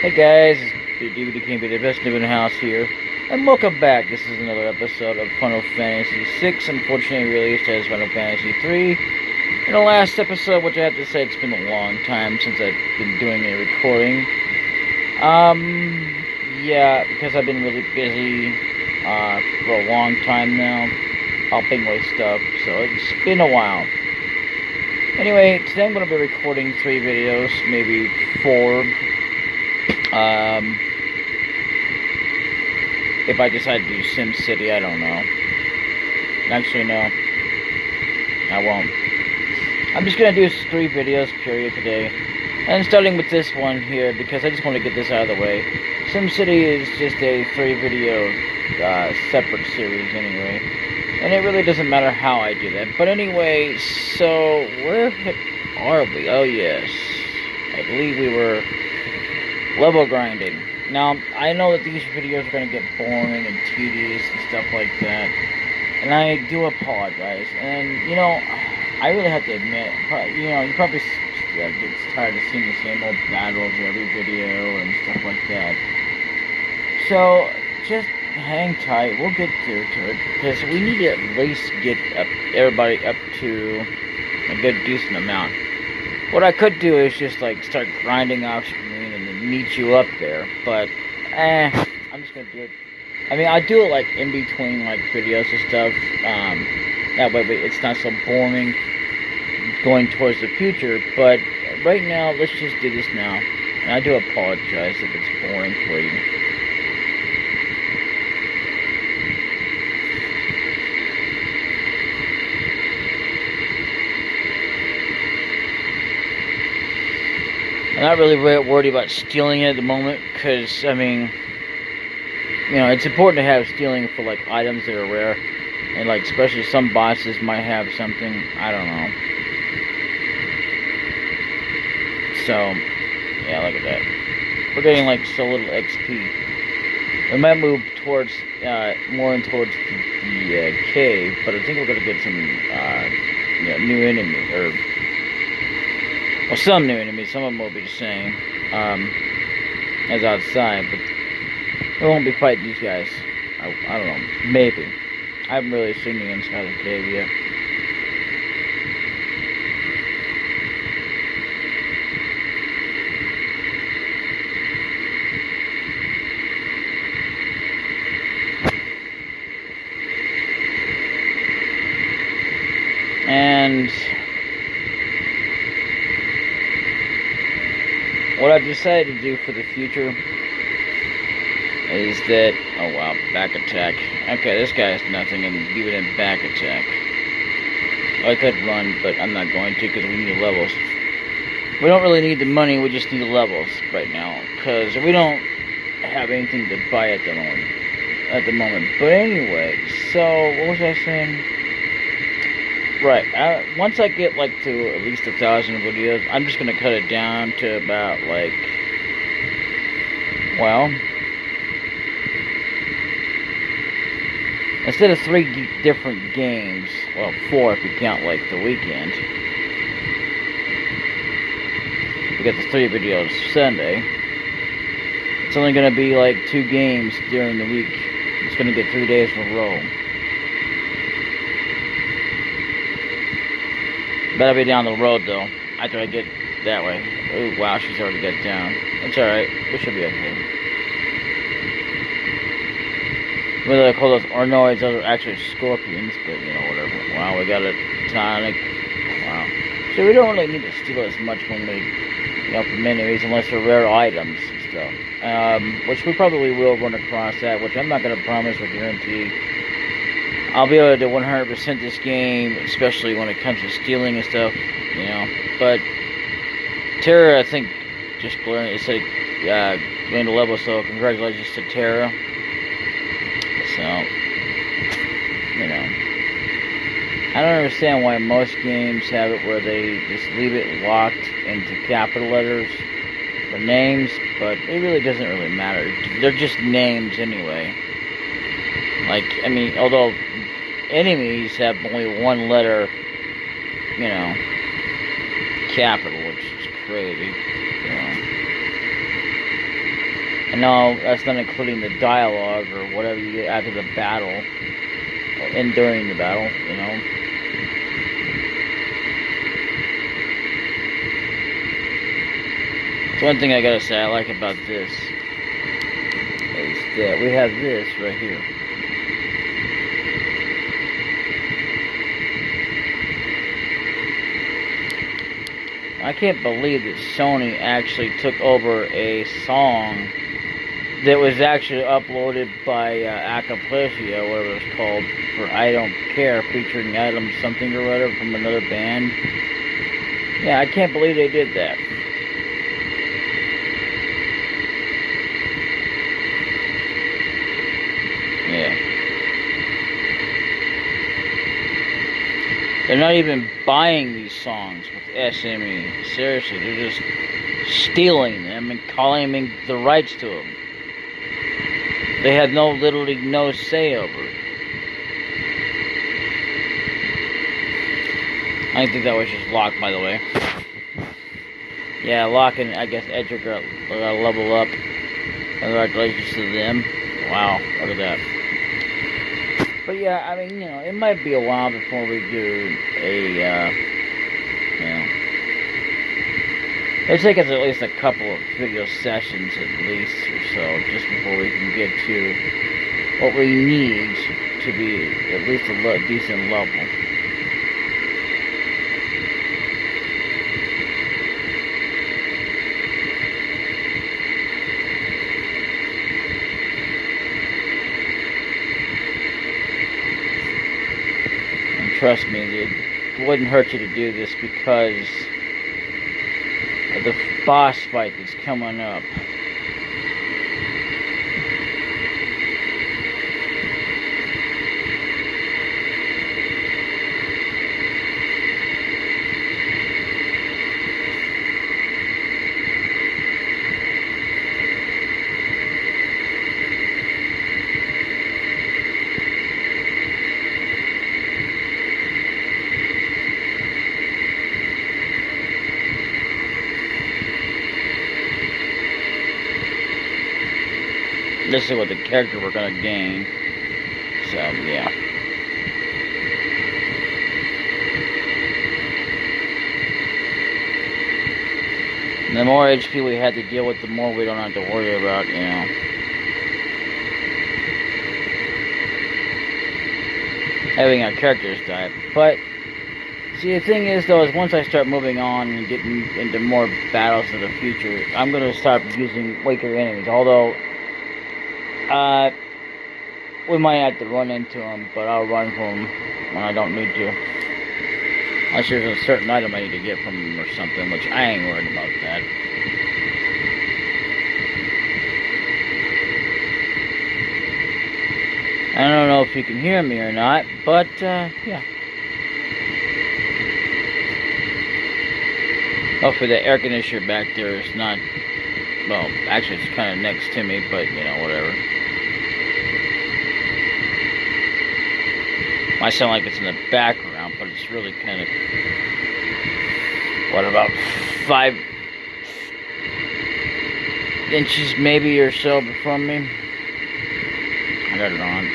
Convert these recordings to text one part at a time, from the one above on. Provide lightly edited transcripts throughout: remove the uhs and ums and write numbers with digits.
Hey guys, it's DbdKmpPlay'sF.F.VIP.16 the best noob in the house here, and welcome back. This is another episode of Final Fantasy 6, unfortunately released as Final Fantasy 3. In the last episode, which I have to say, it's been a long time since I've been doing a recording. Yeah, because I've been really busy, for a long time now, helping with stuff, so it's been a while. Anyway, today I'm going to be recording 3 videos, maybe 4. If I decide to do SimCity, I don't know. Actually, no. I won't. I'm just going to do 3 videos, period, today. And starting with this one here, because I just want to get this out of the way. SimCity is just a 3-video, separate series anyway. And it really doesn't matter how I do that. But anyway, so, where are we? Oh, yes. I believe we were level grinding. Now, I know that these videos are going to get boring and tedious and stuff like that. And I do apologize. And, you know, I really have to admit, you probably get tired of seeing the same old battles every video and stuff like that. So, just hang tight. We'll get through to it. Because we need to at least get everybody up to a good, decent amount. What I could do is just, like, start grinding off screen and then meet you up there. But, I'm just gonna do it. I mean, I do it, like, in between, like, videos and stuff. That way it's not so boring going towards the future. But right now, let's just do this now. And I do apologize if it's boring for you. I'm not really worried about stealing it at the moment, because, I mean, you know, it's important to have stealing for, like, items that are rare, and, like, especially some bosses might have something, I don't know. So, yeah, look at that. We're getting, like, so little XP. We might move towards, more towards the cave, but I think we're gonna get some, you know, new enemy, or... well, some new enemies, some of them will be the same, as outside, but we won't be fighting these guys. I don't know, maybe. I haven't really seen the inside of the cave yet. And what I've decided to do for the future is that, oh wow, back attack. Okay, this guy has nothing, and give it a back attack. I could run, but I'm not going to because we need the levels. We don't really need the money, we just need the levels right now, because we don't have anything to buy at the moment. But anyway, so, what was I saying? Right, once I get, like, to at least 1,000 videos, I'm just gonna cut it down to about, like, well, instead of 3 different games, well, 4 if you count, like, the weekend, we got the 3 videos Sunday, it's only gonna be, like, 2 games during the week. It's gonna get 3 days in a row. Better be down the road, though, after I get that way. Oh, wow, she's already got down. It's alright. We should be okay. Whether I call those Ornoids, those are actually scorpions, but, you know, whatever. Wow, we got a tonic. Wow. So we don't really need to steal as much when we, you know, from enemies, unless they're rare items and stuff. Which we probably will run across that, which I'm not going to promise or guarantee. I'll be able to 100% this game, especially when it comes to stealing and stuff, you know. But Terra, I think, just learned, it said, gained a level, so congratulations to Terra. So, you know, I don't understand why most games have it where they just leave it locked into capital letters for names, but it really doesn't really matter. They're just names anyway. Like, I mean, although enemies have only 1 letter, you know, capital, which is crazy, you know. And now that's not including the dialogue or whatever you get after the battle, and during the battle, you know. So one thing I gotta say I like about this is that we have this right here. I can't believe that Sony actually took over a song that was actually uploaded by DbdKmpPlay'sF.F.VIP.16, whatever it's called, for I Don't Care, featuring Item something or whatever from another band. Yeah, I can't believe they did that. Yeah. They're not even buying these songs with SME. Seriously, they're just stealing them and claiming the rights to them. They have literally no say over it. I think that was just Locke, by the way. Yeah, Locke and I guess Edric got level up. Congratulations to them. Wow, look at that. But yeah, I mean, you know, it might be a while before we do a, you know, it'll take us at least a couple of video sessions at least or so, just before we can get to what we need to be at least a decent level. Trust me, it wouldn't hurt you to do this because of the boss fight that's coming up. This is what the character we're gonna gain. So yeah. And the more HP we have to deal with, the more we don't have to worry about, you know. Having our characters die. But see, the thing is though, is once I start moving on and getting into more battles in the future, I'm gonna start using weaker enemies. Although we might have to run into them, but I'll run from them when I don't need to. Unless there's a certain item I need to get from them or something, which I ain't worried about that. I don't know if you can hear me or not, but yeah. Hopefully the air conditioner back there is not, well, actually it's kind of next to me, but you know, whatever. Might sound like it's in the background, but it's really kind of, what, about 5 inches maybe or so from me. I got it on.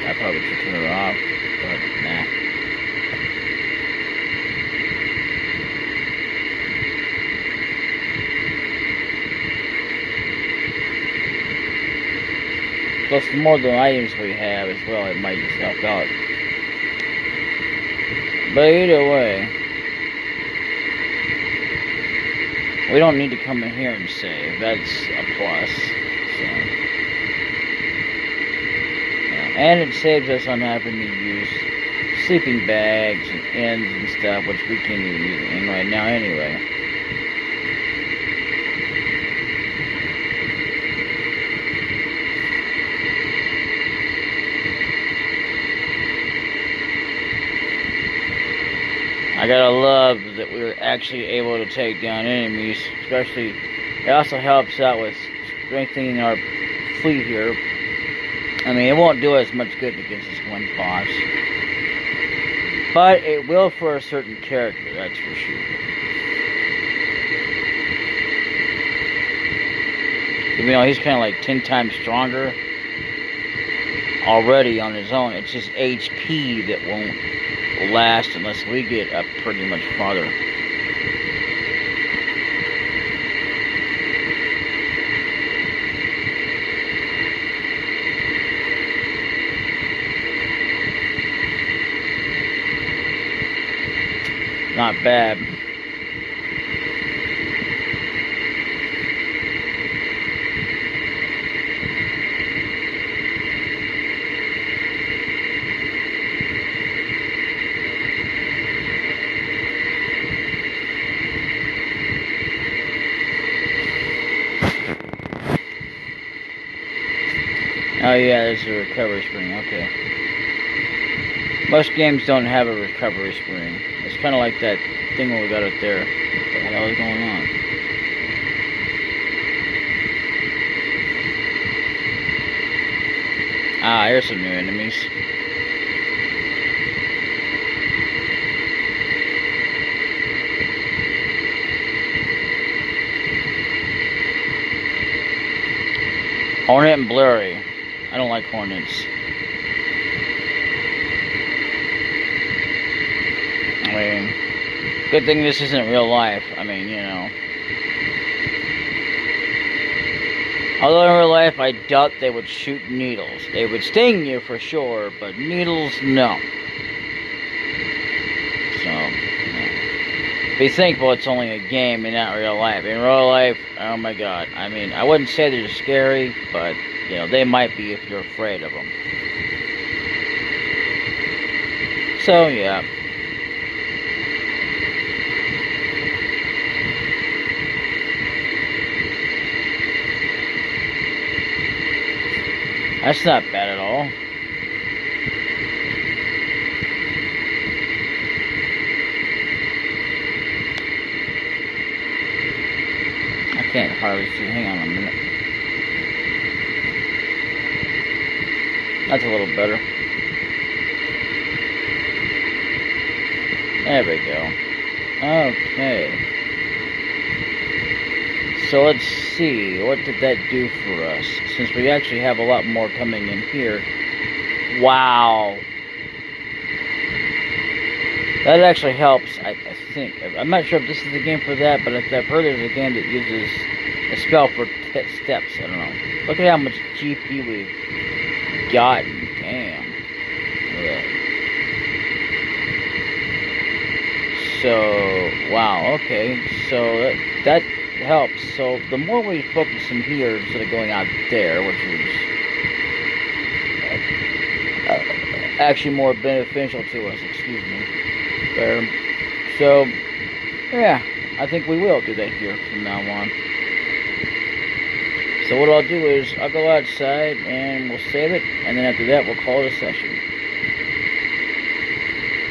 I probably should turn it off, but nah. Plus, the more the items we have as well, it might just help out. But either way, we don't need to come in here and save. That's a plus. So, yeah. And it saves us on having to use sleeping bags and ends and stuff, which we can't even use right now anyway. I gotta love that we were actually able to take down enemies, especially, it also helps out with strengthening our fleet here. I mean, it won't do as much good against this one boss, but it will for a certain character, that's for sure. Even though he's kind of like 10 times stronger already on his own, it's just HP that won't last unless we get up pretty much farther. Not bad. Oh yeah, there's a recovery spring, okay. Most games don't have a recovery spring. It's kind of like that thing when we got up there. What the hell is going on? Ah, here's some new enemies. Hornet and Blurry. I don't like hornets. I mean, good thing this isn't real life. I mean, you know. Although in real life, I doubt they would shoot needles. They would sting you for sure, but needles, no. So, yeah. Be thankful it's only a game and not real life. In real life, oh my god. I mean, I wouldn't say they're scary, but, you know, they might be if you're afraid of them. So, yeah. That's not bad at all. I can't hardly see. Hang on a minute. That's a little better. There we go. Okay. So let's see, what did that do for us? Since we actually have a lot more coming in here. Wow. That actually helps, I think. I'm not sure if this is the game for that, but I've heard there's a game that uses a spell for steps. I don't know. Look at how much GP we've gotten. Damn. So, wow, okay. So that helps. So the more we focus in here instead of going out there, which is actually more beneficial to us, excuse me. There. So, yeah, I think we will do that here from now on. So what I'll do is I'll go outside and we'll save it, and then after that we'll call it a session.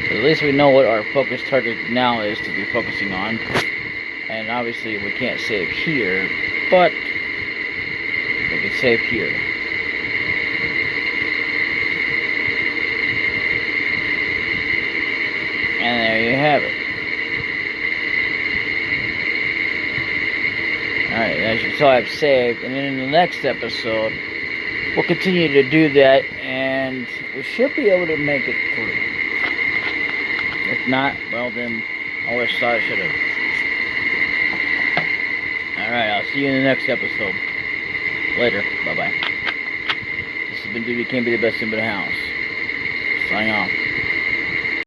So at least we know what our focus target now is to be focusing on. And obviously we can't save here, but we can save here. And there you have it. Alright, as you saw, I've saved, and then in the next episode we'll continue to do that, and we should be able to make it through. If not, well then, I always thought I should have. Alright, I'll see you in the next episode. Later. Bye-bye. This has been DbdKmpPlay'sF.F.VIP.16. Signing off.